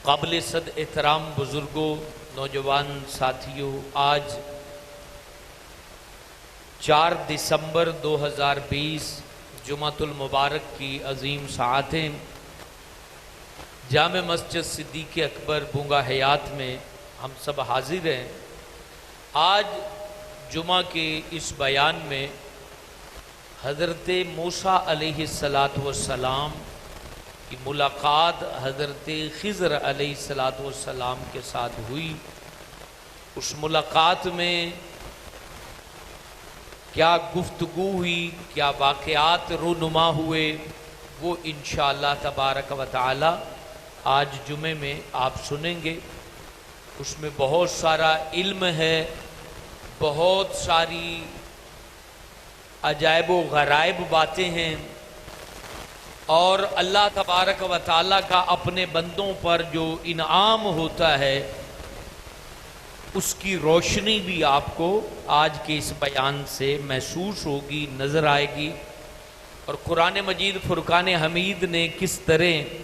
قابل صد احترام بزرگوں، نوجوان ساتھیوں، آج 4 دسمبر 2020 جمعۃ المبارک کی عظیم ساعتیں جامع مسجد صدیق اکبر بونگا حیات میں ہم سب حاضر ہیں۔ آج جمعہ کے اس بیان میں حضرت موسیٰ علیہ السلام کی ملاقات حضرت خضر علیہ السلام کے ساتھ ہوئی۔ اس ملاقات میں کیا گفتگو ہوئی، کیا واقعات رونما ہوئے، وہ انشاءاللہ تبارک و تعالی آج جمعے میں آپ سنیں گے۔ اس میں بہت سارا علم ہے، بہت ساری عجائب و غرائب باتیں ہیں، اور اللہ تبارک و تعالیٰ کا اپنے بندوں پر جو انعام ہوتا ہے اس کی روشنی بھی آپ کو آج کے اس بیان سے محسوس ہوگی، نظر آئے گی۔ اور قرآن مجید فرقان حمید نے کس طرح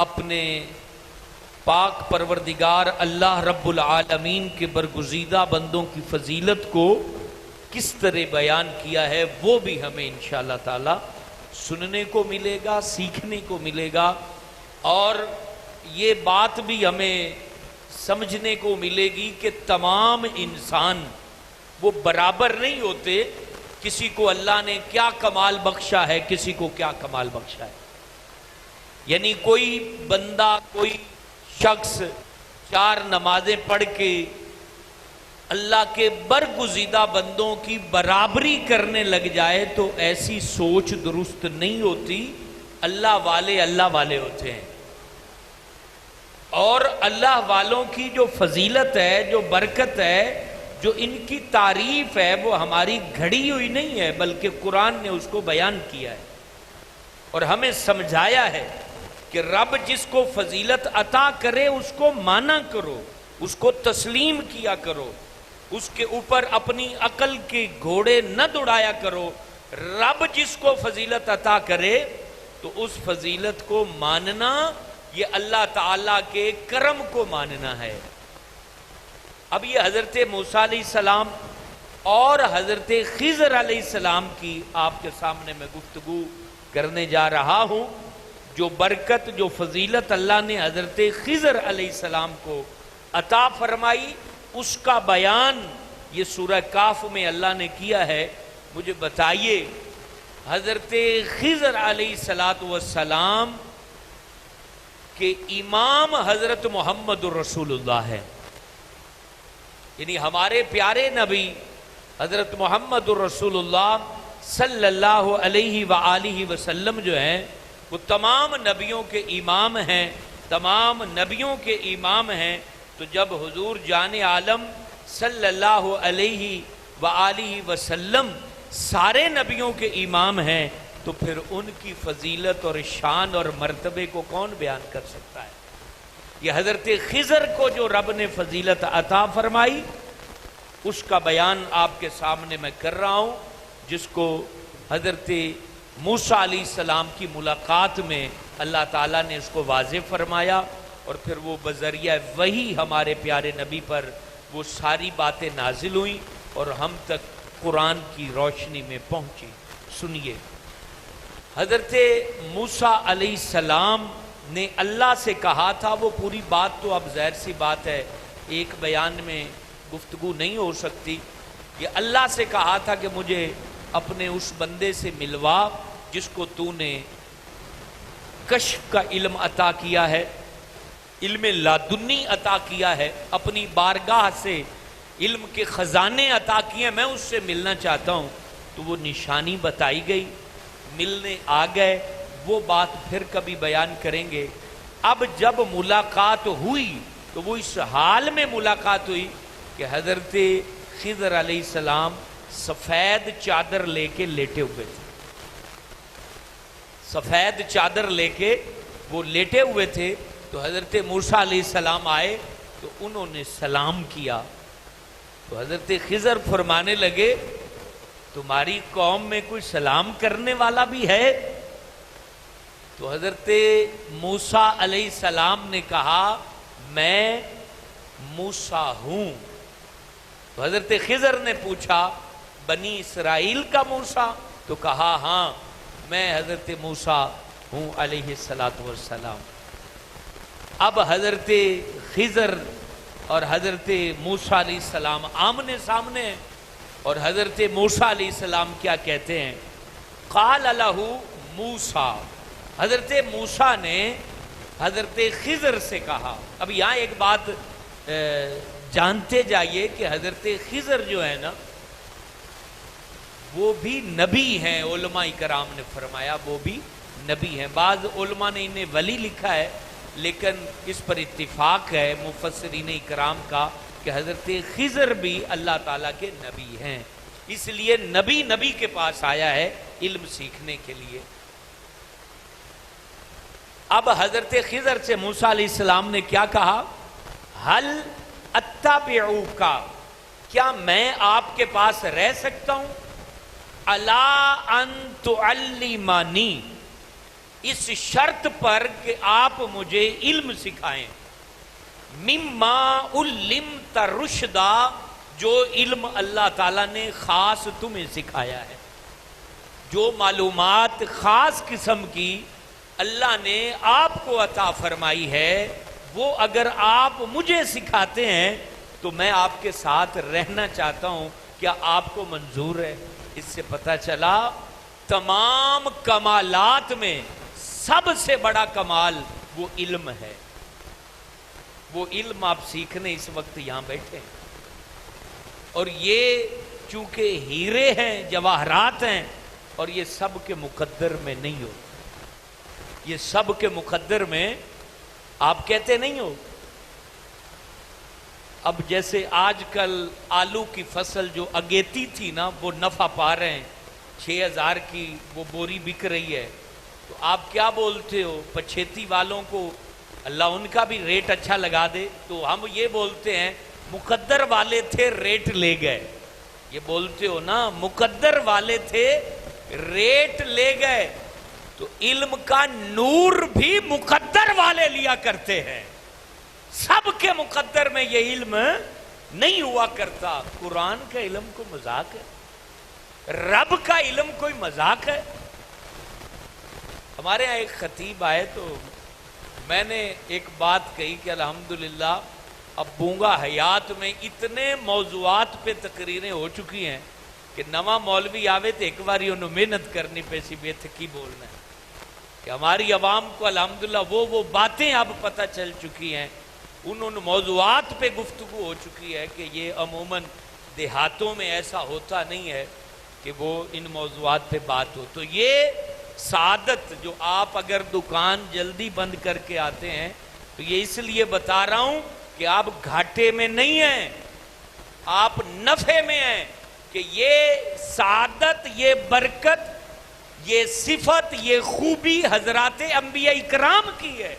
اپنے پاک پروردگار اللہ رب العالمین کے برگزیدہ بندوں کی فضیلت کو کس طرح بیان کیا ہے، وہ بھی ہمیں انشاءاللہ تعالی سننے کو ملے گا، سیکھنے کو ملے گا، اور یہ بات بھی ہمیں سمجھنے کو ملے گی کہ تمام انسان وہ برابر نہیں ہوتے۔ کسی کو اللہ نے کیا کمال بخشا ہے، کسی کو کیا کمال بخشا ہے، یعنی کوئی بندہ، کوئی شخص 4 نمازیں پڑھ کے اللہ کے برگزیدہ بندوں کی برابری کرنے لگ جائے تو ایسی سوچ درست نہیں ہوتی۔ اللہ والے ہوتے ہیں، اور اللہ والوں کی جو فضیلت ہے، جو برکت ہے، جو ان کی تعریف ہے، وہ ہماری گھڑی ہوئی نہیں ہے، بلکہ قرآن نے اس کو بیان کیا ہے اور ہمیں سمجھایا ہے کہ رب جس کو فضیلت عطا کرے اس کو مانا کرو، اس کو تسلیم کیا کرو، اس کے اوپر اپنی عقل کے گھوڑے نہ دوڑایا کرو۔ رب جس کو فضیلت عطا کرے تو اس فضیلت کو ماننا یہ اللہ تعالیٰ کے کرم کو ماننا ہے۔ اب یہ حضرت موسیٰ علیہ السلام اور حضرت خضر علیہ السلام کی آپ کے سامنے میں گفتگو کرنے جا رہا ہوں۔ جو برکت، جو فضیلت اللہ نے حضرت خضر علیہ السلام کو عطا فرمائی، اس کا بیان یہ سورہ کاف میں اللہ نے کیا ہے۔ مجھے بتائیے، حضرت خضر علیہ السلام کے امام حضرت محمد الرسول اللہ ہے، یعنی ہمارے پیارے نبی حضرت محمد الرسول اللہ صلی اللہ علیہ وآلہ وسلم جو ہیں وہ تمام نبیوں کے امام ہیں، تمام نبیوں کے امام ہیں۔ تو جب حضور جان عالم صلی اللہ علیہ وآلہ وسلم سارے نبیوں کے امام ہیں تو پھر ان کی فضیلت اور شان اور مرتبے کو کون بیان کر سکتا ہے؟ یہ حضرت خضر کو جو رب نے فضیلت عطا فرمائی اس کا بیان آپ کے سامنے میں کر رہا ہوں، جس کو حضرت موسیٰ علیہ السلام کی ملاقات میں اللہ تعالیٰ نے اس کو واضح فرمایا، اور پھر وہ بذریعہ وحی ہمارے پیارے نبی پر وہ ساری باتیں نازل ہوئیں اور ہم تک قرآن کی روشنی میں پہنچی۔ سنیے، حضرت موسیٰ علیہ السلام نے اللہ سے کہا تھا، وہ پوری بات تو اب ظاہر سی بات ہے ایک بیان میں گفتگو نہیں ہو سکتی، یہ اللہ سے کہا تھا کہ مجھے اپنے اس بندے سے ملوا جس کو تو نے کشف کا علم عطا کیا ہے، علم لادنی عطا کیا ہے، اپنی بارگاہ سے علم کے خزانے عطا کیے ہیں، میں اس سے ملنا چاہتا ہوں۔ تو وہ نشانی بتائی گئی، ملنے آ گئے، وہ بات پھر کبھی بیان کریں گے۔ اب جب ملاقات ہوئی تو وہ اس حال میں ملاقات ہوئی کہ حضرت خضر علیہ السلام سفید چادر لے کے لیٹے ہوئے تھے، سفید چادر لے کے وہ لیٹے ہوئے تھے۔ تو حضرت موسیٰ علیہ السلام آئے تو انہوں نے سلام کیا، تو حضرت خضر فرمانے لگے تمہاری قوم میں کوئی سلام کرنے والا بھی ہے؟ تو حضرت موسیٰ علیہ السلام نے کہا میں موسیٰ ہوں. تو حضرت خضر نے پوچھا بنی اسرائیل کا موسیٰ؟ تو کہا ہاں میں حضرت موسیٰ ہوں علیہ السلام. اب حضرت خضر اور حضرت موسیٰ علیہ السلام آمنے سامنے ہیں، اور حضرت موسیٰ علیہ السلام کیا کہتے ہیں؟ قال لہ موسیٰ، حضرت موسیٰ نے حضرت خضر سے کہا. اب یہاں ایک بات جانتے جائیے کہ حضرت خضر جو ہے نا وہ بھی نبی ہیں. علماء کرام نے فرمایا وہ بھی نبی ہیں. بعض علماء نے انہیں ولی لکھا ہے، لیکن اس پر اتفاق ہے مفسرین کرام کا کہ حضرت خضر بھی اللہ تعالیٰ کے نبی ہیں. اس لیے نبی کے پاس آیا ہے علم سیکھنے کے لیے. اب حضرت خضر سے موسیٰ علیہ السلام نے کیا کہا؟ حل اتبعوک، کیا میں آپ کے پاس رہ سکتا ہوں؟ الا ان تعلمنی، اس شرط پر کہ آپ مجھے علم سکھائیں. مما علمت رشدا، جو علم اللہ تعالیٰ نے خاص تمہیں سکھایا ہے، جو معلومات خاص قسم کی اللہ نے آپ کو عطا فرمائی ہے، وہ اگر آپ مجھے سکھاتے ہیں تو میں آپ کے ساتھ رہنا چاہتا ہوں. کیا آپ کو منظور ہے؟ اس سے پتہ چلا تمام کمالات میں سب سے بڑا کمال وہ علم ہے. وہ علم آپ سیکھنے اس وقت یہاں بیٹھے ہیں، اور یہ چونکہ ہیرے ہیں، جواہرات ہیں، اور یہ سب کے مقدر میں نہیں ہو. یہ سب کے مقدر میں آپ کہتے نہیں ہو. اب جیسے آج کل آلو کی فصل جو اگیتی تھی نا وہ نفع پا رہے ہیں، 6000 کی وہ بوری بک رہی ہے، تو آپ کیا بولتے ہو؟ پچھیتی والوں کو اللہ ان کا بھی ریٹ اچھا لگا دے. تو ہم یہ بولتے ہیں مقدر والے تھے ریٹ لے گئے. یہ بولتے ہو نا مقدر والے تھے ریٹ لے گئے. تو علم کا نور بھی مقدر والے لیا کرتے ہیں، سب کے مقدر میں یہ علم نہیں ہوا کرتا. قرآن کا علم کوئی مذاق ہے؟ رب کا علم کوئی مذاق ہے؟ ہمارے ہاں ایک خطیب آئے تو میں نے ایک بات کہی کہ الحمدللہ اب بونگا حیات میں اتنے موضوعات پہ تقریریں ہو چکی ہیں کہ نواں مولوی آوے تو ایک باری انہوں محنت کرنی پہ سی بے تھکی بولنا ہے کہ ہماری عوام کو الحمدللہ وہ باتیں اب پتہ چل چکی ہیں. انہوں نے موضوعات پہ گفتگو ہو چکی ہے کہ یہ عموماً دیہاتوں میں ایسا ہوتا نہیں ہے کہ وہ ان موضوعات پہ بات ہو. تو یہ سعادت جو آپ اگر دکان جلدی بند کر کے آتے ہیں تو یہ اس لیے بتا رہا ہوں کہ آپ گھاٹے میں نہیں ہیں، آپ نفع میں ہیں. کہ یہ سعادت، یہ برکت، یہ صفت، یہ خوبی حضرات انبیاء اکرام کی ہے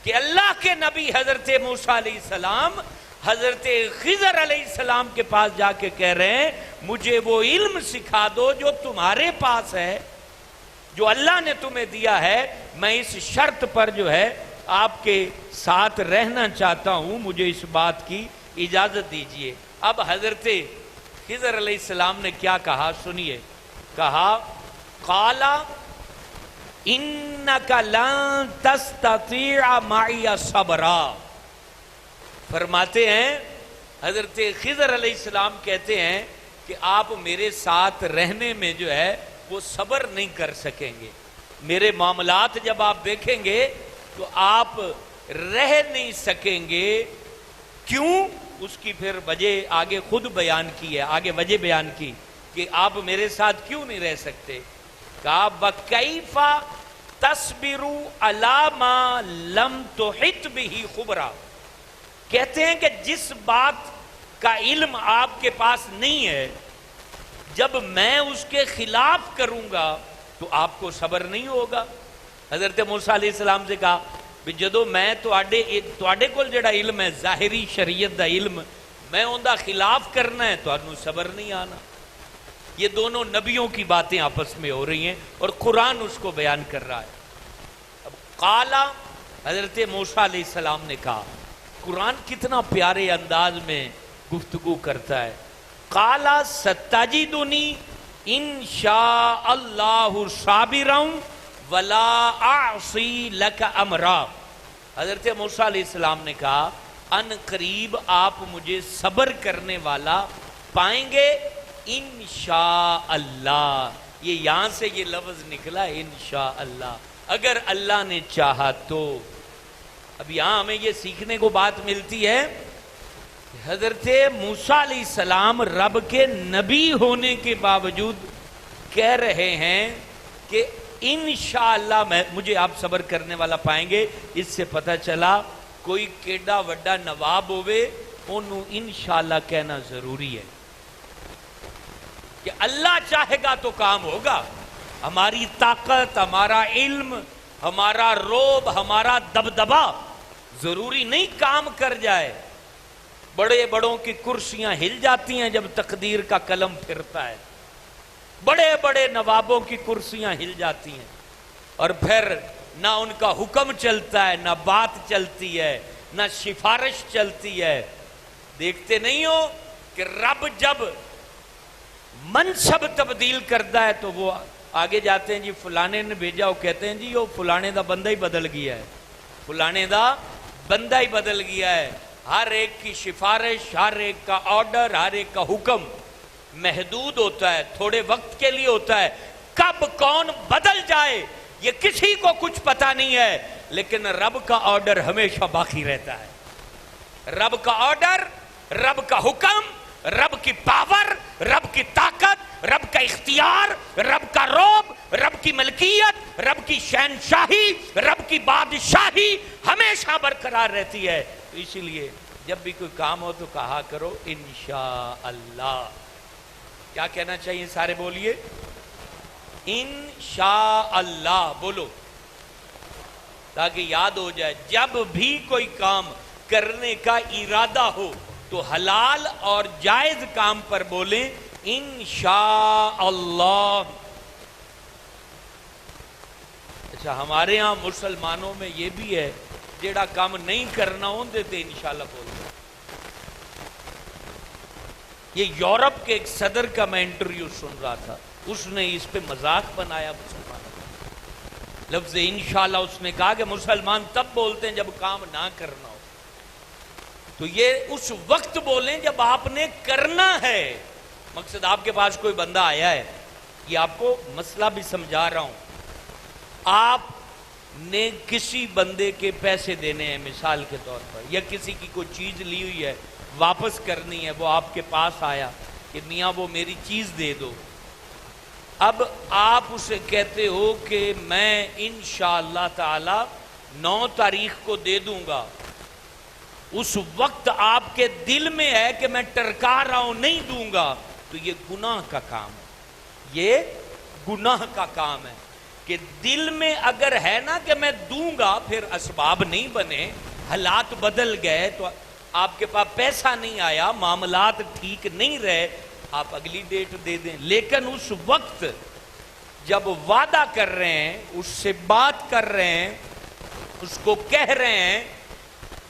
کہ اللہ کے نبی حضرت موسیٰ علیہ السلام حضرت خضر علیہ السلام کے پاس جا کے کہہ رہے ہیں مجھے وہ علم سکھا دو جو تمہارے پاس ہے، جو اللہ نے تمہیں دیا ہے. میں اس شرط پر جو ہے آپ کے ساتھ رہنا چاہتا ہوں، مجھے اس بات کی اجازت دیجئے. اب حضرت خضر علیہ السلام نے کیا کہا سنیے. کہا قال انک لن تستطیع معی صبرا. فرماتے ہیں حضرت خضر علیہ السلام کہتے ہیں کہ آپ میرے ساتھ رہنے میں جو ہے وہ صبر نہیں کر سکیں گے. میرے معاملات جب آپ دیکھیں گے تو آپ رہ نہیں سکیں گے. کیوں؟ اس کی پھر وجہ آگے خود بیان کی ہے، آگے وجہ بیان کی کہ آپ میرے ساتھ کیوں نہیں رہ سکتے. کہا بکیف تصبر علی ما لم تحط به خبرا. کہتے ہیں کہ جس بات کا علم آپ کے پاس نہیں ہے جب میں اس کے خلاف کروں گا تو آپ کو صبر نہیں ہوگا. حضرت موسیٰ علیہ السلام سے کہا جدو میں تواڈے کول جڑا علم ہے ظاہری شریعت دا علم میں ان دا خلاف کرنا ہے تو انہوں صبر نہیں آنا. یہ دونوں نبیوں کی باتیں آپس میں ہو رہی ہیں اور قرآن اس کو بیان کر رہا ہے. قالا، حضرت موسیٰ علیہ السلام نے کہا. قرآن کتنا پیارے انداز میں گفتگو کرتا ہے. قالا ستجدنی انشاء اللہ صابرا ولا اعصی لک امرا. حضرت موسیٰ علیہ السلام نے کہا ان قریب آپ مجھے صبر کرنے والا پائیں گے انشاء اللہ. یہ یہاں سے یہ لفظ نکلا انشاء اللہ، اگر اللہ نے چاہا تو. اب یہاں ہمیں یہ سیکھنے کو بات ملتی ہے، حضرت موسیٰ علیہ السلام رب کے نبی ہونے کے باوجود کہہ رہے ہیں کہ انشاءاللہ مجھے آپ صبر کرنے والا پائیں گے. اس سے پتہ چلا کوئی کیڈا وڈا نواب ہوئے انہوں انشاءاللہ کہنا ضروری ہے کہ اللہ چاہے گا تو کام ہوگا. ہماری طاقت، ہمارا علم، ہمارا روب، ہمارا دبدبا ضروری نہیں کام کر جائے. بڑے بڑوں کی کرسیاں ہل جاتی ہیں جب تقدیر کا قلم پھرتا ہے. بڑے بڑے نوابوں کی کرسیاں ہل جاتی ہیں اور پھر نہ ان کا حکم چلتا ہے، نہ بات چلتی ہے، نہ سفارش چلتی ہے. دیکھتے نہیں ہو کہ رب جب منصب تبدیل کرتا ہے تو وہ آگے جاتے ہیں جی فلانے نے بھیجا، وہ کہتے ہیں جی وہ فلانے دا بندہ ہی بدل گیا ہے، فلانے دا بندہ ہی بدل گیا ہے. ہر ایک کی سفارش، ہر ایک کا آرڈر، ہر ایک کا حکم محدود ہوتا ہے، تھوڑے وقت کے لیے ہوتا ہے. کب کون بدل جائے یہ کسی کو کچھ پتا نہیں ہے، لیکن رب کا آرڈر ہمیشہ باقی رہتا ہے. رب کا آرڈر، رب کا حکم، رب کی پاور، رب کی طاقت، رب کا اختیار، رب کا روب، رب کی ملکیت، رب کی شہنشاہی، رب کی بادشاہی ہمیشہ برقرار رہتی ہے. تو اسی لیے جب بھی کوئی کام ہو تو کہا کرو انشاءاللہ. کیا کہنا چاہیے؟ سارے بولیے انشاءاللہ بولو تاکہ یاد ہو جائے. جب بھی کوئی کام کرنے کا ارادہ ہو تو حلال اور جائز کام پر بولیں انشاءاللہ. اچھا ہمارے ہاں مسلمانوں میں یہ بھی ہے جیڑا کام نہیں کرنا ہوں دیتے انشاءاللہ بولتے. یہ یورپ کے ایک صدر کا میں انٹرویو سن رہا تھا، اس نے اس پہ مذاق بنایا مسلمانوں کا. لفظ انشاءاللہ اس نے کہا کہ مسلمان تب بولتے ہیں جب کام نہ کرنا ہو. تو یہ اس وقت بولیں جب آپ نے کرنا ہے. مقصد آپ کے پاس کوئی بندہ آیا ہے، یہ آپ کو مسئلہ بھی سمجھا رہا ہوں. آپ نے کسی بندے کے پیسے دینے ہیں مثال کے طور پر، یا کسی کی کوئی چیز لی ہوئی ہے واپس کرنی ہے، وہ آپ کے پاس آیا کہ میاں وہ میری چیز دے دو. اب آپ اسے کہتے ہو کہ میں انشاءاللہ تعالی 9 تاریخ کو دے دوں گا. اس وقت آپ کے دل میں ہے کہ میں ٹرکا رہا ہوں نہیں دوں گا، تو یہ گناہ کا کام ہے. یہ گناہ کا کام ہے کہ دل میں اگر ہے نا کہ میں دوں گا، پھر اسباب نہیں بنے، حالات بدل گئے، تو آپ کے پاس پیسہ نہیں آیا، معاملات ٹھیک نہیں رہے، آپ اگلی ڈیٹ دے دیں. لیکن اس وقت جب وعدہ کر رہے ہیں، اس سے بات کر رہے ہیں، اس کو کہہ رہے ہیں،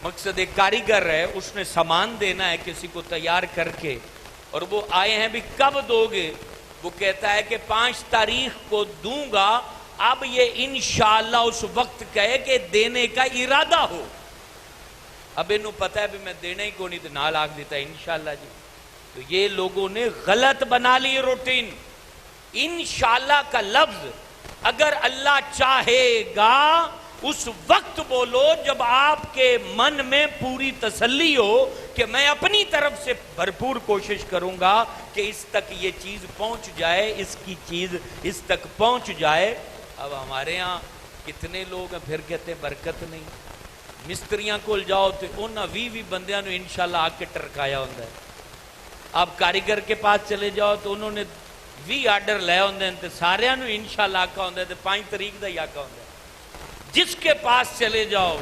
مقصد ایک کاریگر ہے، اس نے سامان دینا ہے کسی کو تیار کر کے، اور وہ آئے ہیں بھی کب دو گے؟ وہ کہتا ہے کہ 5 تاریخ کو دوں گا. اب یہ انشاءاللہ اس وقت کہے کہ دینے کا ارادہ ہو. اب انہوں پتہ ہے بھی میں دینا ہی کو نہیں تو نہ لاگ دیتا انشاءاللہ جی. تو یہ لوگوں نے غلط بنا لی روٹین. انشاءاللہ کا لفظ اگر اللہ چاہے گا اس وقت بولو جب آپ کے من میں پوری تسلی ہو کہ میں اپنی طرف سے بھرپور کوشش کروں گا کہ اس تک یہ چیز پہنچ جائے، اس کی چیز اس تک پہنچ جائے. اب ہمارے ہاں کتنے لوگ ہیں پھر کہتے ہیں برکت نہیں. مستریاں کول جاؤ تو انہاں 20 بندیاں نو انشاءاللہ آ کے ٹرکایا ہوتا ہے. آپ کاریگر کے پاس چلے جاؤ تو انہوں نے 20 آرڈر لے ہوندے ہیں تو سارے نو انشاءاللہ آکا ہوندے ہیں تو 5 تاریخ دا ہی آکا ہوندے ہیں. جس کے پاس چلے جاؤ،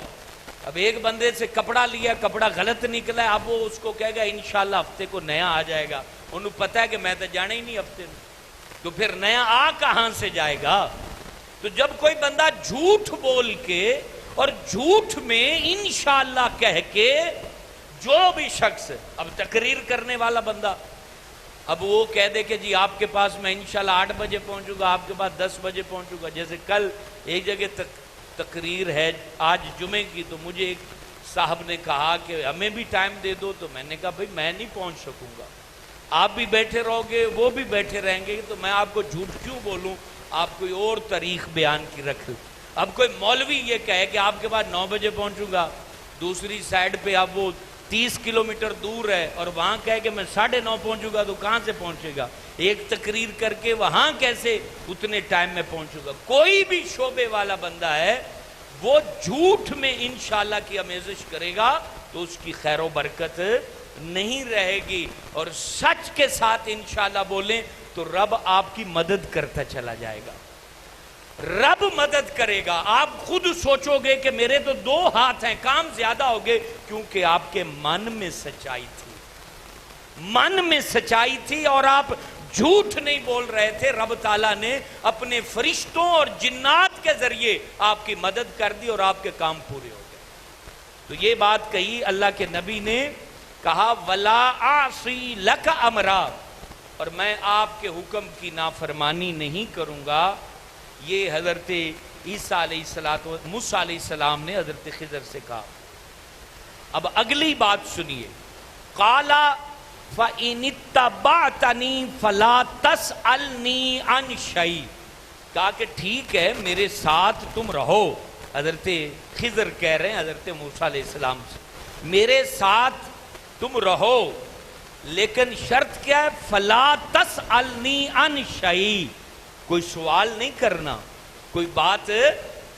اب ایک بندے سے کپڑا لیا، کپڑا غلط نکلا ہے، اب وہ اس کو کہے گا انشاءاللہ ہفتے کو نیا آ جائے گا. انہوں پتہ ہے کہ میں تو جانا ہی نہیں ہفتے میں، تو پھر نیا آ کہاں سے جائے گا؟ تو تو جب کوئی بندہ جھوٹ بول کے اور جھوٹ میں انشاءاللہ کہہ کے جو بھی شخص اب تقریر کرنے والا بندہ اب وہ کہہ دے کہ جی آپ کے پاس میں انشاءاللہ 8 بجے پہنچوں گا، آپ کے پاس 10 بجے پہنچوں گا. جیسے کل ایک جگہ تقریر ہے آج جمعے کی، تو مجھے ایک صاحب نے کہا کہ ہمیں بھی ٹائم دے دو، تو میں نے کہا بھئی میں نہیں پہنچ سکوں گا، آپ بھی بیٹھے رہو گے وہ بھی بیٹھے رہیں گے، تو میں آپ کو جھوٹ کیوں بولوں، آپ کوئی اور تاریخ بیان کی رکھ. اب کوئی مولوی یہ کہے کہ آپ کے پاس 9 بجے پہنچوں گا، دوسری سائڈ پہ اب وہ 30 کلومیٹر دور ہے اور وہاں کہے کہ میں 9:30 پہنچوں گا، تو کہاں سے پہنچے گا؟ ایک تقریر کر کے وہاں کیسے اتنے ٹائم میں پہنچوں گا؟ کوئی بھی شعبے والا بندہ ہے وہ جھوٹ میں انشاءاللہ کی آمیزش کرے گا تو اس کی خیر و برکت نہیں رہے گی، اور سچ کے ساتھ انشاءاللہ بولیں تو رب آپ کی مدد کرتا چلا جائے گا، رب مدد کرے گا. آپ خود سوچو گے کہ میرے تو 2 ہاتھ ہیں، کام زیادہ ہوگے، کیونکہ آپ کے من میں سچائی تھی، من میں سچائی تھی اور آپ جھوٹ نہیں بول رہے تھے. رب تعالیٰ نے اپنے فرشتوں اور جنات کے ذریعے آپ کی مدد کر دی اور آپ کے کام پورے ہو گئے. تو یہ بات کہی اللہ کے نبی نے، کہا وَلَا أَعْصِي لَكَ أَمْرًا، اور میں آپ کے حکم کی نافرمانی نہیں کروں گا. یہ حضرت عیسیٰ علیہ السلام موسیٰ علیہ السلام نے حضرت خضر سے کہا. اب اگلی بات سنیے، قَالَ فَإِنِ اتَّبَعْتَنِي فَلَا تَسْأَلْنِي عَنْ شَيْءٍ، کہا کہ ٹھیک ہے میرے ساتھ تم رہو. حضرت خضر کہہ رہے ہیں حضرت موسیٰ علیہ السلام سے، میرے ساتھ تم رہو لیکن شرط کیا ہے؟ فَلَا تَسْأَلْنِي عَنْ شَيْءٍ، کوئی سوال نہیں کرنا، کوئی بات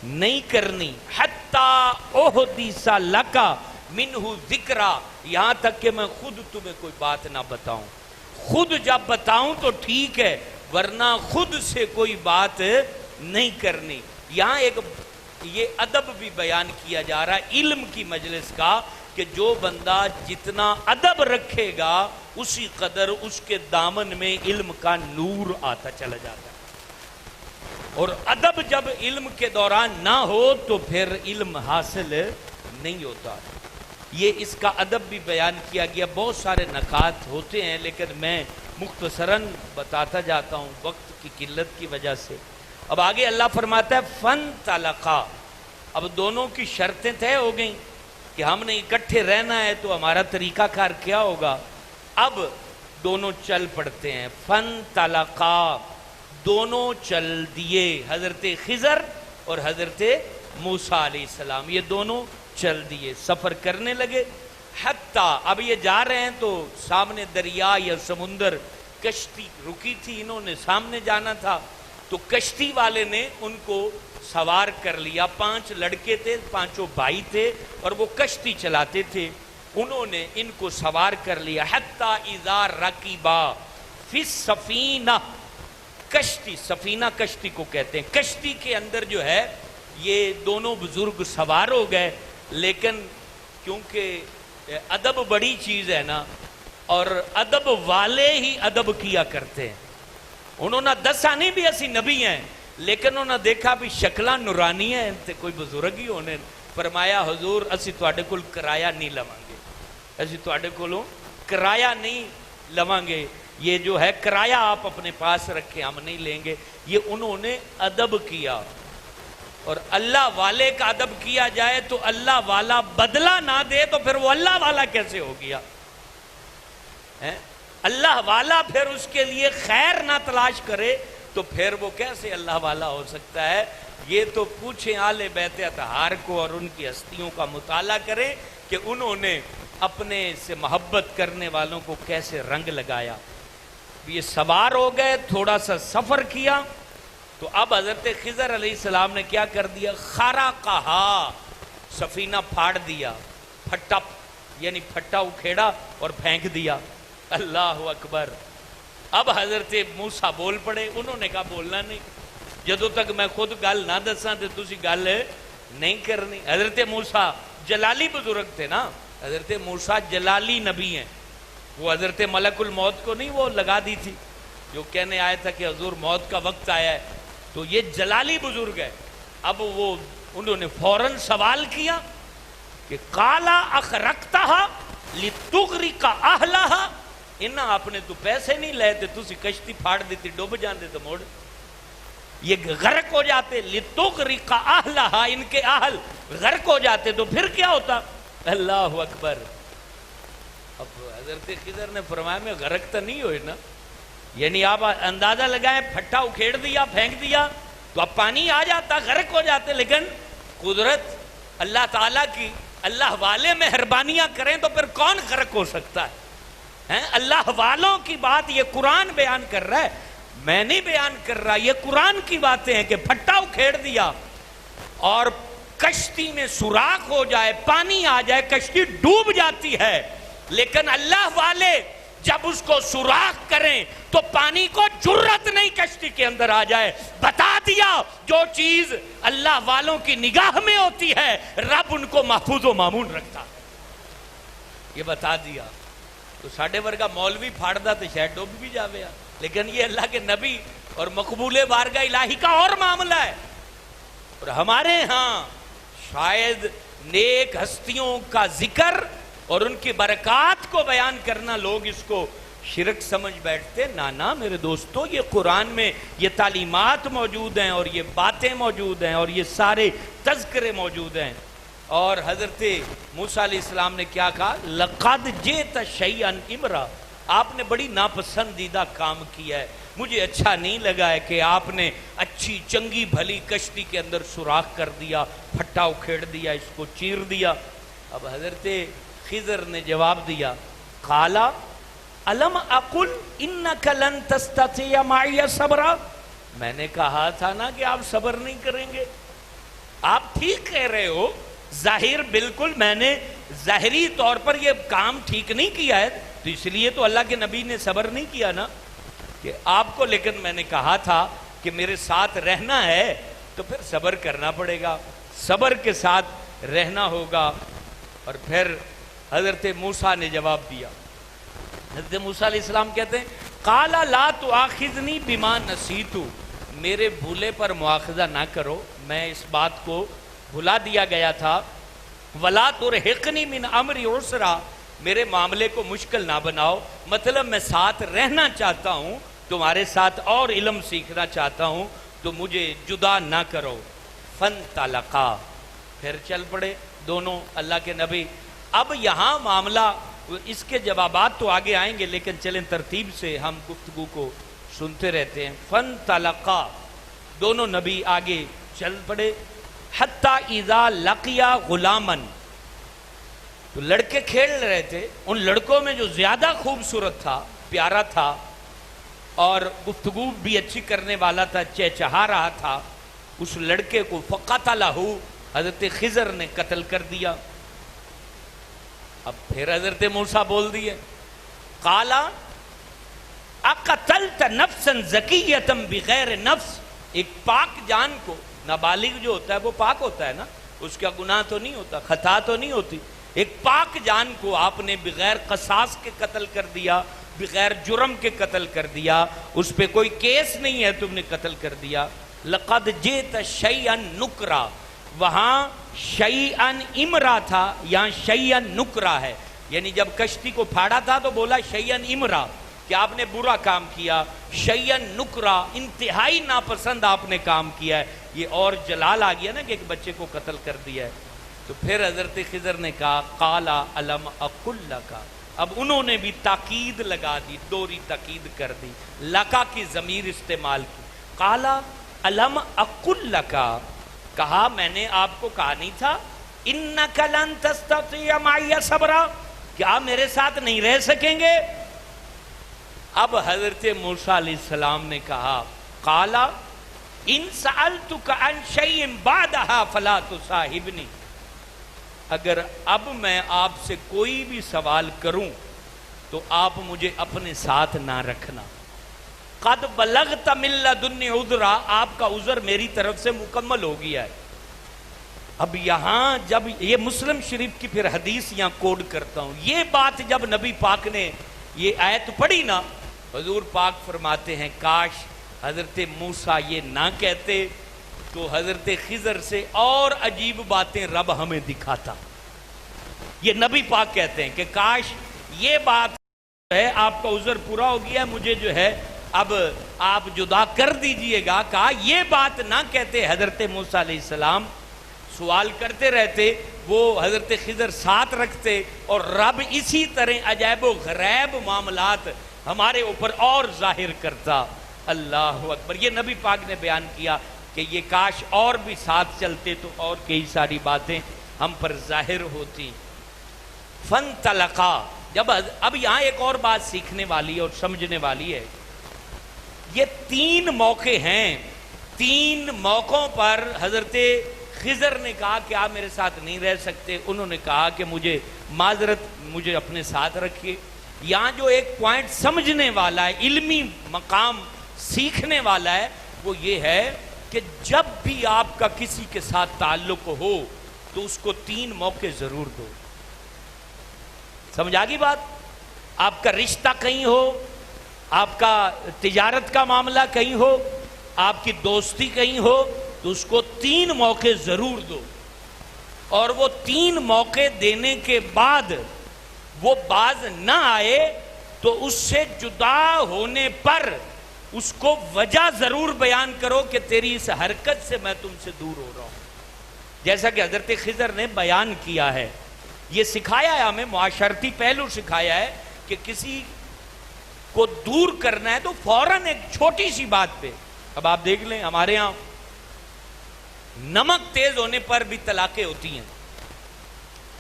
نہیں کرنی. حَتَّى أُحْدِثَ لَكَ مِنْهُ ذِكْرًا، یہاں تک کہ میں خود تمہیں کوئی بات نہ بتاؤں. خود جب بتاؤں تو ٹھیک ہے، ورنہ خود سے کوئی بات نہیں کرنی. یہاں ایک یہ ادب بھی بیان کیا جا رہا ہے علم کی مجلس کا، کہ جو بندہ جتنا ادب رکھے گا اسی قدر اس کے دامن میں علم کا نور آتا چلا جاتا ہے، اور ادب جب علم کے دوران نہ ہو تو پھر علم حاصل نہیں ہوتا. یہ اس کا ادب بھی بیان کیا گیا. بہت سارے نکات ہوتے ہیں لیکن میں مختصراً بتاتا جاتا ہوں وقت کی قلت کی وجہ سے. اب آگے اللہ فرماتا ہے فَانْطَلَقَا، اب دونوں کی شرطیں طے ہو گئیں کہ ہم نے اکٹھے رہنا ہے تو ہمارا طریقہ کار کیا ہوگا. اب دونوں چل پڑتے ہیں. فَانْطَلَقَا، دونوں چل دیے، حضرت خضر اور حضرت موسیٰ علیہ السلام یہ دونوں چل دیے، سفر کرنے لگے. حتیٰ اب یہ جا رہے ہیں تو سامنے دریا یا سمندر، کشتی رکی تھی، انہوں نے سامنے جانا تھا تو کشتی والے نے ان کو سوار کر لیا. 5 لڑکے تھے، 5 بھائی تھے اور وہ کشتی چلاتے تھے، انہوں نے ان کو سوار کر لیا. حتیٰ اذا رکبا فی السفینہ، کشتی، سفینہ کشتی کو کہتے ہیں. کشتی کے اندر جو ہے یہ دونوں بزرگ سوار ہو گئے، لیکن کیونکہ ادب بڑی چیز ہے نا، اور ادب والے ہی ادب کیا کرتے ہیں. انہوں نے دسا نہیں بھی اسی نبی ہیں، لیکن انہوں نے دیکھا بھی شکلہ نورانی ہے تے کوئی بزرگ ہی ہونے. فرمایا حضور اسی تواڈے کول کرایہ نہیں لواں گے، اسی تواڈے کولوں کرایہ نہیں لواں گے، یہ جو ہے کرایہ آپ اپنے پاس رکھیں، ہم نہیں لیں گے. یہ انہوں نے ادب کیا. اور اللہ والے کا ادب کیا جائے تو اللہ والا بدلہ نہ دے تو پھر وہ اللہ والا کیسے ہو گیا؟ اللہ والا پھر اس کے لیے خیر نہ تلاش کرے تو پھر وہ کیسے اللہ والا ہو سکتا ہے؟ یہ تو پوچھیں آل بیت اطہار کو اور ان کی ہستیوں کا مطالعہ کریں کہ انہوں نے اپنے سے محبت کرنے والوں کو کیسے رنگ لگایا. یہ سوار ہو گئے، تھوڑا سا سفر کیا تو اب حضرت خضر علیہ السلام نے کیا کر دیا؟ خرقہا، سفینہ پھاڑ دیا، پھٹا یعنی پھٹا اکھیڑا اور پھینک دیا. اللہ اکبر. اب حضرت موسیٰ بول پڑے، انہوں نے کہا بولنا نہیں، جدوں تک میں خود گل نہ دساں تے تسی گل نہیں کرنی. حضرت موسیٰ جلالی بزرگ تھے نا، حضرت موسیٰ جلالی نبی ہیں. وہ حضرت ملک الموت کو نہیں وہ لگا دی تھی جو کہنے آیا تھا کہ حضور موت کا وقت آیا ہے، تو یہ جلالی بزرگ ہے. اب وہ انہوں نے فوراً سوال کیا کہ قالا اخرقتہا لتغرق اہلہا, انہاں آپ نے تو پیسے نہیں لے تے تسی کشتی پھاڑ دیتی ڈوب جاندے تو موڑ یہ غرق ہو جاتے. لتغرق اہلہا, ان کے اہل غرق ہو جاتے تو پھر کیا ہوتا؟ اللہ اکبر. اب حضرت خضر نے فرمایا میں غرق تو نہیں ہوئے نا, یعنی آپ اندازہ لگائیں پھٹا اکھیڑ دیا پھینک دیا تو اب پانی آ جاتا, غرق ہو جاتے. لیکن قدرت اللہ تعالیٰ کی, اللہ والے مہربانیاں کریں تو پھر کون غرق ہو سکتا ہے؟ اللہ والوں کی بات یہ قرآن بیان کر رہا ہے, میں نہیں بیان کر رہا. یہ قرآن کی باتیں ہیں کہ پھٹا اکھیڑ دیا اور کشتی میں سوراخ ہو جائے, پانی آ جائے, کشتی ڈوب جاتی ہے. لیکن اللہ والے جب اس کو سوراخ کریں تو پانی کو جرت نہیں کشتی کے اندر آ جائے. بتا دیا جو چیز اللہ والوں کی نگاہ میں ہوتی ہے رب ان کو محفوظ و مامون رکھتا, یہ بتا دیا. تو ساڑھے ورگا مولوی پھاڑدا تو شاید ڈوب بھی جاوے, لیکن یہ اللہ کے نبی اور مقبول بارگاہ الہی کا اور معاملہ ہے. اور ہمارے ہاں شاید نیک ہستیوں کا ذکر اور ان کی برکات کو بیان کرنا لوگ اس کو شرک سمجھ بیٹھتے. نانا میرے دوستو, یہ قرآن میں یہ تعلیمات موجود ہیں اور یہ باتیں موجود ہیں اور یہ سارے تذکرے موجود ہیں. اور حضرت موسیٰ علیہ السلام نے کیا کہا؟ لَقَدْ جِئْتَ شَيْئًا اِمْرًا, آپ نے بڑی ناپسندیدہ کام کیا ہے, مجھے اچھا نہیں لگا ہے کہ آپ نے اچھی چنگی بھلی کشتی کے اندر سوراخ کر دیا, پھٹا اکھیڑ دیا, اس کو چیر دیا. اب حضرت خضر نے جواب دیا, قالا الم اقل انک لن تستطیع معی صبرا, میں نے کہا تھا نا کہ آپ صبر نہیں کریں گے. آپ ٹھیک کہہ رہے ہو, ظاہر بالکل میں نے ظاہری طور پر یہ کام ٹھیک نہیں کیا ہے, تو اس لیے تو اللہ کے نبی نے صبر نہیں کیا نا کہ آپ کو. لیکن میں نے کہا تھا کہ میرے ساتھ رہنا ہے تو پھر صبر کرنا پڑے گا, صبر کے ساتھ رہنا ہوگا. اور پھر حضرت موسیٰ نے جواب دیا. حضرت موسیٰ علیہ السلام کہتے ہیں قَالَ لَا تُؤَاخِذْنِي بِمَا نَسِيتُ, میرے بھولے پر مواخذہ نہ کرو, میں اس بات کو بھلا دیا گیا تھا. وَلَا تُرْهِقْنِي مِنْ أَمْرِ عُسْرًا, میرے معاملے کو مشکل نہ بناؤ, مطلب میں ساتھ رہنا چاہتا ہوں, تمہارے ساتھ اور علم سیکھنا چاہتا ہوں, تو مجھے جدا نہ کرو. فَانْطَلَقَا, پھر چل پڑے دونوں اللہ کے نبی. اب یہاں معاملہ, اس کے جوابات تو آگے آئیں گے لیکن چلیں ترتیب سے ہم گفتگو کو سنتے رہتے ہیں. فَانْطَلَقَا, دونوں نبی آگے چل پڑے. حَتَّى إِذَا لَقِيَا غُلَامًا, تو لڑکے کھیل رہے تھے, ان لڑکوں میں جو زیادہ خوبصورت تھا, پیارا تھا اور گفتگو بھی اچھی کرنے والا تھا, چہچہا رہا تھا, اس لڑکے کو فَقَتَلَهُ, حضرت خضر نے قتل کر دیا. اب پھر حضرت موسیٰ بول دیے قَالَ اَقَتَلْتَ نَفْسًا زَكِيَّةً بِغَيْرِ نَفْسٍ, ایک پاک جان کو, نابالغ جو ہوتا ہے وہ پاک ہوتا ہے نا, اس کا گناہ تو نہیں ہوتا, خطا تو نہیں ہوتی, ایک پاک جان کو آپ نے بغیر قصاص کے قتل کر دیا, بغیر جرم کے قتل کر دیا, اس پہ کوئی کیس نہیں ہے, تم نے قتل کر دیا. لَقَدْ جِئْتَ شَيْئًا نُكْرًا, وہاں شَيْئًا امرا تھا, یہاں شَيْئًا نُكْرًا ہے, یعنی جب کشتی کو پھاڑا تھا تو بولا شَيْئًا امرا کہ آپ نے برا کام کیا, شَيْئًا نُكْرًا انتہائی ناپسند آپ نے کام کیا ہے. یہ اور جلال آ گیا نا کہ ایک بچے کو قتل کر دیا ہے. تو پھر حضرت خضر نے کہا قَالَ أَلَمْ أَقُلْ لَكَ, اب انہوں نے بھی تاکید لگا دی, دوہری تاکید کر دی, لَكَ کی ضمیر استعمال کی. قَالَ أَلَمْ أَقُلْ لَكَ, کہا میں نے آپ کو کہا نہیں تھا إِنَّكَ لَن تَسْتَطِيعَ مَعِيَ صَبْرًا, کہ آپ میرے ساتھ نہیں رہ سکیں گے. اب حضرت موسیٰ علیہ السلام نے کہا قَالَ إِن سَأَلْتُكَ عَنْ شَيْءٍ بَعْدَهَا فَلَا تُصَاحِبْنِي, اگر اب میں آپ سے کوئی بھی سوال کروں تو آپ مجھے اپنے ساتھ نہ رکھنا. قد بلغت من لدنی عذرا, آپ کا عذر میری طرف سے مکمل ہو گیا ہے. اب یہاں جب یہ مسلم شریف کی پھر حدیث یہاں کوڈ کرتا ہوں, یہ بات جب نبی پاک نے یہ آیت پڑھی نا, حضور پاک فرماتے ہیں کاش حضرت موسیٰ یہ نہ کہتے تو حضرت خضر سے اور عجیب باتیں رب ہمیں دکھاتا. یہ نبی پاک کہتے ہیں کہ کاش یہ بات ہے آپ کا عذر پورا ہو گیا, مجھے جو ہے اب آپ جدا کر دیجئے گا. کہا یہ بات نہ کہتے. حضرت موسیٰ علیہ السلام سوال کرتے رہتے, وہ حضرت خضر ساتھ رکھتے, اور رب اسی طرح عجائب و غریب معاملات ہمارے اوپر اور ظاہر کرتا. اللہ اکبر. یہ نبی پاک نے بیان کیا کہ یہ کاش اور بھی ساتھ چلتے تو اور کئی ساری باتیں ہم پر ظاہر ہوتی. فانطلقا. جب اب یہاں ایک اور بات سیکھنے والی اور سمجھنے والی ہے. یہ 3 موقع ہیں, 3 موقعوں پر حضرت خضر نے کہا کہ آپ میرے ساتھ نہیں رہ سکتے. انہوں نے کہا کہ مجھے معذرت, مجھے اپنے ساتھ رکھیے. یہاں جو ایک پوائنٹ سمجھنے والا ہے, علمی مقام سیکھنے والا ہے, وہ یہ ہے کہ جب بھی آپ کا کسی کے ساتھ تعلق ہو تو اس کو 3 موقع ضرور دو. سمجھ آگی بات؟ آپ کا رشتہ کہیں ہو, آپ کا تجارت کا معاملہ کہیں ہو, آپ کی دوستی کہیں ہو, تو اس کو 3 موقع ضرور دو. اور وہ 3 موقع دینے کے بعد وہ باز نہ آئے تو اس سے جدا ہونے پر اس کو وجہ ضرور بیان کرو کہ تیری اس حرکت سے میں تم سے دور ہو رہا ہوں. جیسا کہ حضرت خضر نے بیان کیا ہے. یہ سکھایا ہے ہمیں, معاشرتی پہلو سکھایا ہے کہ کسی کو دور کرنا ہے تو فوراً ایک چھوٹی سی بات پہ. اب آپ دیکھ لیں ہمارے ہاں نمک تیز ہونے پر بھی طلاقیں ہوتی ہیں.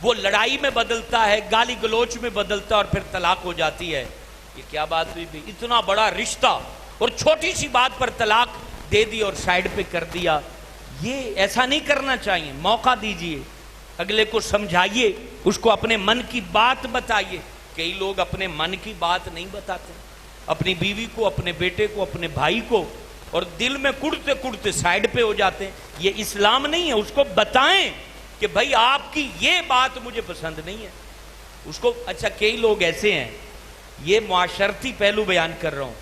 وہ لڑائی میں بدلتا ہے, گالی گلوچ میں بدلتا ہے, اور پھر طلاق ہو جاتی ہے. یہ کیا بات ہوئی بھی؟ اتنا بڑا رشتہ اور چھوٹی سی بات پر طلاق دے دی اور سائیڈ پہ کر دیا. یہ ایسا نہیں کرنا چاہیے. موقع دیجئے, اگلے کو سمجھائیے, اس کو اپنے من کی بات بتائیے. کئی لوگ اپنے من کی بات نہیں بتاتے, اپنی بیوی کو, اپنے بیٹے کو, اپنے بھائی کو, اور دل میں کڑتے کڑتے سائیڈ پہ ہو جاتے ہیں. یہ اسلام نہیں ہے. اس کو بتائیں کہ بھائی آپ کی یہ بات مجھے پسند نہیں ہے. اس کو اچھا کئی لوگ ایسے ہیں, یہ معاشرتی پہلو بیان کر رہا ہوں,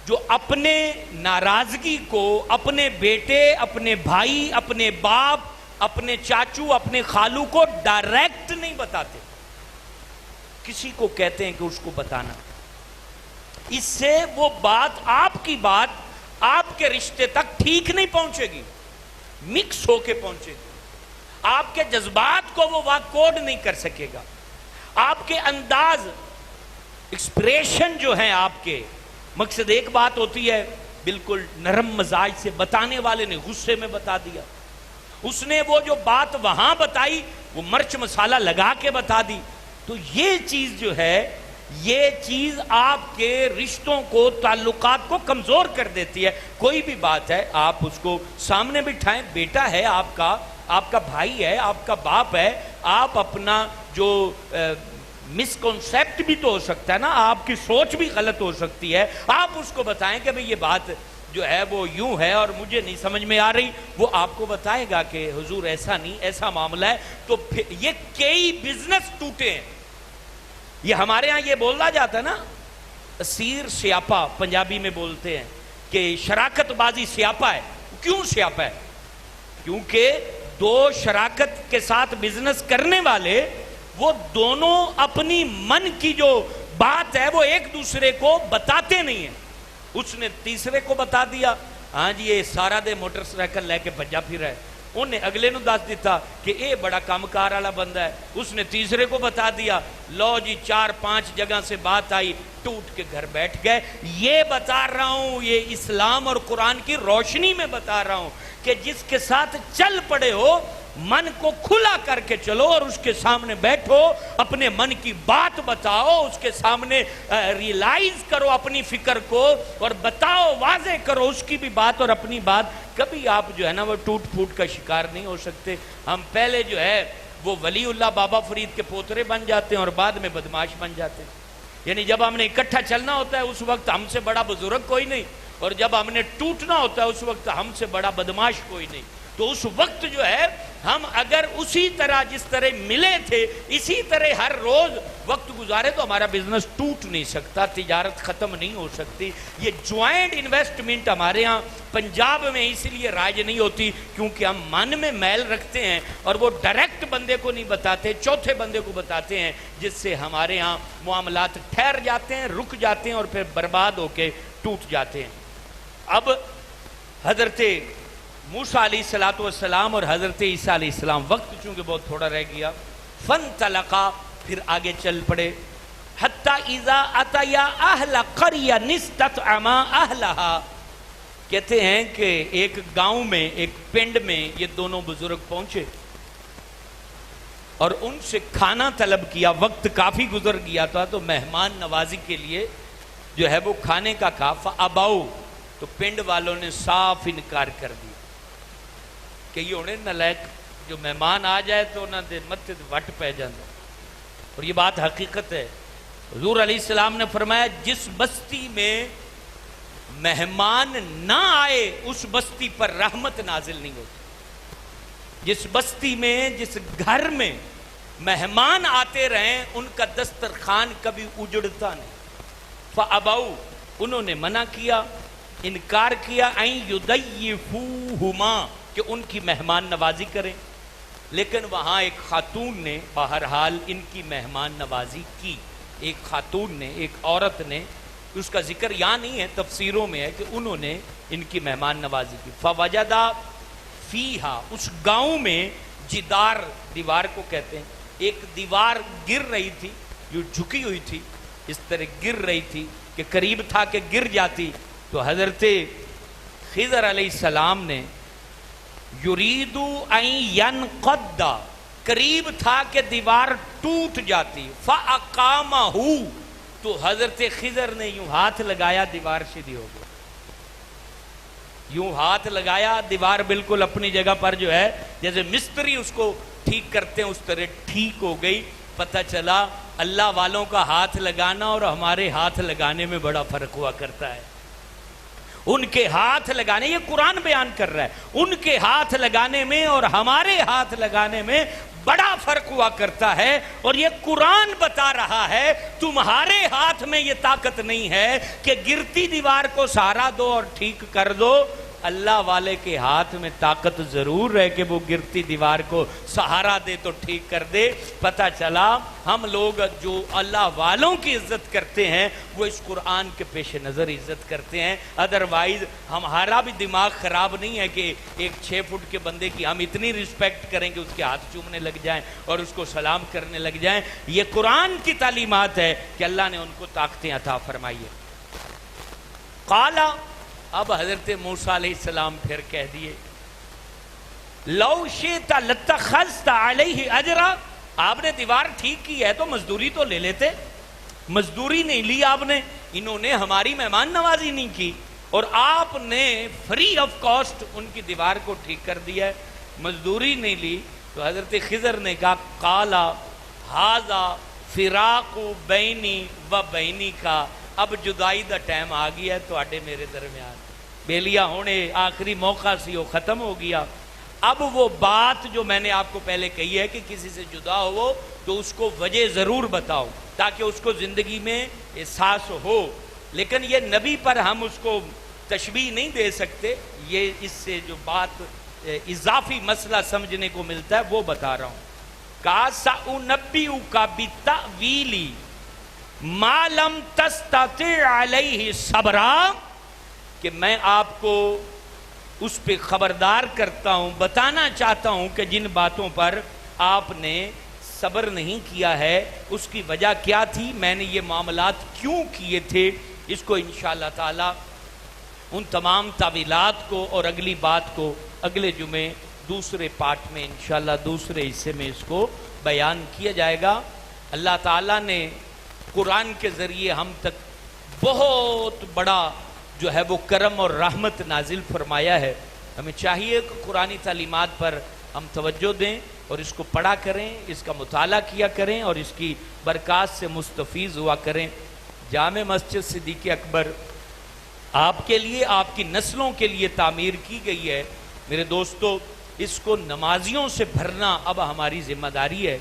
جو اپنے ناراضگی کو اپنے بیٹے, اپنے بھائی, اپنے باپ, اپنے چاچو, اپنے خالو کو ڈائریکٹ نہیں بتاتے, کسی کو کہتے ہیں کہ اس کو بتانا. اس سے وہ بات, آپ کی بات آپ کے رشتے تک ٹھیک نہیں پہنچے گی, مکس ہو کے پہنچے گی. آپ کے جذبات کو وہ کوڈ نہیں کر سکے گا. آپ کے انداز, ایکسپریشن جو ہیں آپ کے, مقصد ایک بات ہوتی ہے بالکل نرم مزاج سے, بتانے والے نے غصے میں بتا دیا, اس نے وہ جو بات وہاں بتائی وہ مرچ مسالہ لگا کے بتا دی. تو یہ چیز جو ہے, یہ چیز آپ کے رشتوں کو, تعلقات کو کمزور کر دیتی ہے. کوئی بھی بات ہے آپ اس کو سامنے بٹھائیں, بیٹا ہے آپ کا بھائی ہے, آپ کا باپ ہے. آپ اپنا جو مسکنسیپٹ بھی تو ہو سکتا ہے نا, آپ کی سوچ بھی غلط ہو سکتی ہے, آپ اس کو بتائیں کہ بھئی یہ بات جو ہے وہ یوں ہے اور مجھے نہیں سمجھ میں آ رہی. وہ آپ کو بتائے گا کہ حضور ایسا نہیں, ایسا معاملہ ہے. تو یہ کئی بزنس ٹوٹے ہیں. یہ ہمارے ہاں یہ بولا جاتا ہے نا, اسیر سیاپا پنجابی میں بولتے ہیں کہ شراکت بازی سیاپا ہے. کیوں سیاپا ہے؟ کیونکہ 2 شراکت کے ساتھ بزنس کرنے والے, وہ دونوں اپنی من کی جو بات ہے وہ ایک دوسرے کو بتاتے نہیں ہیں. اس نے تیسرے کو بتا دیا, ہاں جی یہ سارا دے موٹر سائیکل لے کے بھجا پھر ہے. انہیں اگلے نو دس دیتا کہ اے بڑا کام کار والا بندہ ہے. اس نے تیسرے کو بتا دیا, لو جی 4-5 جگہ سے بات آئی, ٹوٹ کے گھر بیٹھ گئے. یہ بتا رہا ہوں, یہ اسلام اور قرآن کی روشنی میں بتا رہا ہوں کہ جس کے ساتھ چل پڑے ہو, من کو کھلا کر کے چلو اور اس کے سامنے بیٹھو, اپنے من کی بات بتاؤ, اس کے سامنے ریلائز کرو اپنی فکر کو اور بتاؤ, واضح کرو اس کی بھی بات اور اپنی بات. کبھی آپ جو ہے نا وہ ٹوٹ پھوٹ کا شکار نہیں ہو سکتے. ہم پہلے جو ہے وہ ولی اللہ بابا فرید کے پوترے بن جاتے ہیں اور بعد میں بدماش بن جاتے ہیں. یعنی جب ہم نے اکٹھا چلنا ہوتا ہے اس وقت ہم سے بڑا بزرگ کوئی نہیں, اور جب ہم نے ٹوٹنا ہوتا ہے اس وقت ہم سے بڑا بدماش کوئی نہیں. تو اس وقت جو ہے ہم اگر اسی طرح جس طرح ملے تھے اسی طرح ہر روز وقت گزارے تو ہمارا بزنس ٹوٹ نہیں سکتا، تجارت ختم نہیں ہو سکتی۔ یہ جوائنٹ انویسٹمنٹ ہمارے ہاں پنجاب میں اس لیے رائج نہیں ہوتی کیونکہ ہم من میں میل رکھتے ہیں اور وہ ڈائریکٹ بندے کو نہیں بتاتے، چوتھے بندے کو بتاتے ہیں، جس سے ہمارے ہاں معاملات ٹھہر جاتے ہیں، رک جاتے ہیں اور پھر برباد ہو کے ٹوٹ جاتے ہیں۔ اب حضرت موسیٰ علیہ السلام اور حضرت عیسیٰ علیہ السلام، وقت چونکہ بہت تھوڑا رہ گیا، فانطلقا، پھر آگے چل پڑے، حتی اذا اتیا اہل قریہ نستطعما اہلہا، کہتے ہیں کہ ایک گاؤں میں، ایک پنڈ میں یہ دونوں بزرگ پہنچے اور ان سے کھانا طلب کیا۔ وقت کافی گزر گیا تھا تو مہمان نوازی کے لیے جو ہے وہ کھانے کا کہا، فاباؤ، تو پنڈ والوں نے صاف انکار کر دیا کہ یہ انہیں نالائق، جو مہمان آ جائے تو انہوں نے مت وٹ پہ جانا، اور یہ بات حقیقت ہے۔ حضور علیہ السلام نے فرمایا جس بستی میں مہمان نہ آئے اس بستی پر رحمت نازل نہیں ہوتی۔ جس بستی میں، جس گھر میں مہمان آتے رہیں ان کا دسترخوان کبھی اجڑتا نہیں۔ فاباؤ، انہوں نے منع کیا، انکار کیا، این یضیفوہما، کہ ان کی مہمان نوازی کریں، لیکن وہاں ایک خاتون نے بہرحال ان کی مہمان نوازی کی۔ ایک خاتون نے، ایک عورت نے، اس کا ذکر یہاں نہیں ہے، تفسیروں میں ہے کہ انہوں نے ان کی مہمان نوازی کی۔ فوجدا فیہا، اس گاؤں میں جدار، دیوار کو کہتے ہیں، ایک دیوار گر رہی تھی، جو جھکی ہوئی تھی، اس طرح گر رہی تھی کہ قریب تھا کہ گر جاتی، تو حضرت خضر علیہ السلام نے یریدو ان ینقض، قریب تھا کہ دیوار ٹوٹ جاتی، فاقامہ، تو حضرت خضر نے یوں ہاتھ لگایا، دیوار سیدھی ہو گئی۔ یوں ہاتھ لگایا، دیوار بالکل اپنی جگہ پر جو ہے جیسے مستری اس کو ٹھیک کرتے ہیں اس طرح ٹھیک ہو گئی۔ پتہ چلا اللہ والوں کا ہاتھ لگانا اور ہمارے ہاتھ لگانے میں بڑا فرق ہوا کرتا ہے۔ ان کے ہاتھ لگانے، یہ قرآن بیان کر رہا ہے، ان کے ہاتھ لگانے میں اور ہمارے ہاتھ لگانے میں بڑا فرق ہوا کرتا ہے، اور یہ قرآن بتا رہا ہے تمہارے ہاتھ میں یہ طاقت نہیں ہے کہ گرتی دیوار کو سہارا دو اور ٹھیک کر دو۔ اللہ والے کے ہاتھ میں طاقت ضرور ہے کہ وہ گرتی دیوار کو سہارا دے تو ٹھیک کر دے۔ پتہ چلا ہم لوگ جو اللہ والوں کی عزت کرتے ہیں وہ اس قرآن کے پیش نظر عزت کرتے ہیں، ادروائز ہمارا بھی دماغ خراب نہیں ہے کہ ایک 6 فٹ کے بندے کی ہم اتنی رسپیکٹ کریں کہ اس کے ہاتھ چومنے لگ جائیں اور اس کو سلام کرنے لگ جائیں۔ یہ قرآن کی تعلیمات ہے کہ اللہ نے ان کو طاقتیں عطا فرمائی ہے۔ قالا، اب حضرت موسیٰ علیہ السلام پھر کہہ دیے، لو شئت لاتخذت علیہ اجرا، آپ نے دیوار ٹھیک کی ہے تو مزدوری تو لے لیتے، مزدوری نہیں لی آپ نے، انہوں نے ہماری مہمان نوازی نہیں کی اور آپ نے فری آف کاسٹ ان کی دیوار کو ٹھیک کر دیا ہے، مزدوری نہیں لی۔ تو حضرت خضر نے کہا قالا ھذا فراق بینی و بینی کا، اب جدائی دا ٹائم آ گیا ہے تو آڈے میرے درمیان، بیلیا ہونے آخری موقع سی وہ ختم ہو گیا۔ اب وہ بات جو میں نے آپ کو پہلے کہی ہے کہ کسی سے جدا ہو تو اس کو وجہ ضرور بتاؤ تاکہ اس کو زندگی میں احساس ہو، لیکن یہ نبی پر ہم اس کو تشبیہ نہیں دے سکتے، یہ اس سے جو بات اضافی مسئلہ سمجھنے کو ملتا ہے وہ بتا رہا ہوں۔ کہا سأنبئک بتأویلی ما لم تستطع علیہ صبرا، کہ میں آپ کو اس پہ خبردار کرتا ہوں، بتانا چاہتا ہوں کہ جن باتوں پر آپ نے صبر نہیں کیا ہے اس کی وجہ کیا تھی، میں نے یہ معاملات کیوں کیے تھے۔ اس کو انشاءاللہ تعالی ان تمام تعویلات کو اور اگلی بات کو اگلے جمعے دوسرے پارٹ میں انشاءاللہ دوسرے حصے میں اس کو بیان کیا جائے گا۔ اللہ تعالیٰ نے قرآن کے ذریعے ہم تک بہت بڑا جو ہے وہ کرم اور رحمت نازل فرمایا ہے۔ ہمیں چاہیے کہ قرآنی تعلیمات پر ہم توجہ دیں اور اس کو پڑھا کریں، اس کا مطالعہ کیا کریں اور اس کی برکات سے مستفیض ہوا کریں۔ جامع مسجد صدیق اکبر آپ کے لیے، آپ کی نسلوں کے لیے تعمیر کی گئی ہے۔ میرے دوستو، اس کو نمازیوں سے بھرنا اب ہماری ذمہ داری ہے۔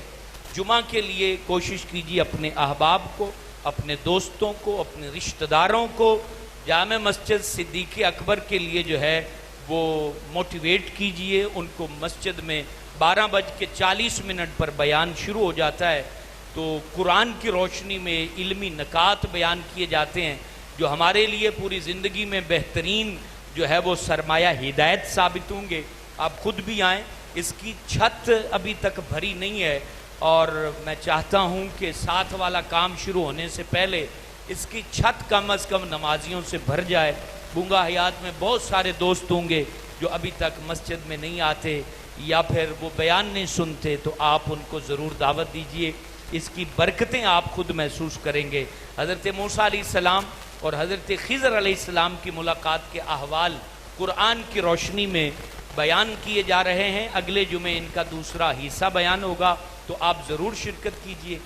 جمعہ کے لیے کوشش کیجیے اپنے احباب کو، اپنے دوستوں کو، اپنے رشتہ داروں کو جامع مسجد صدیق اکبر کے لیے جو ہے وہ موٹیویٹ کیجیے۔ ان کو مسجد میں 12:40 پر بیان شروع ہو جاتا ہے، تو قرآن کی روشنی میں علمی نکات بیان کیے جاتے ہیں جو ہمارے لیے پوری زندگی میں بہترین جو ہے وہ سرمایہ ہدایت ثابت ہوں گے۔ آپ خود بھی آئیں، اس کی چھت ابھی تک بھری نہیں ہے، اور میں چاہتا ہوں کہ ساتھ والا کام شروع ہونے سے پہلے اس کی چھت کم از کم نمازیوں سے بھر جائے۔ بونگا حیات میں بہت سارے دوست ہوں گے جو ابھی تک مسجد میں نہیں آتے یا پھر وہ بیان نہیں سنتے، تو آپ ان کو ضرور دعوت دیجئے، اس کی برکتیں آپ خود محسوس کریں گے۔ حضرت موسیٰ علیہ السلام اور حضرت خضر علیہ السلام کی ملاقات کے احوال قرآن کی روشنی میں بیان کیے جا رہے ہیں۔ اگلے جمعے ان کا دوسرا حصہ بیان ہوگا، تو آپ ضرور شرکت کیجئے۔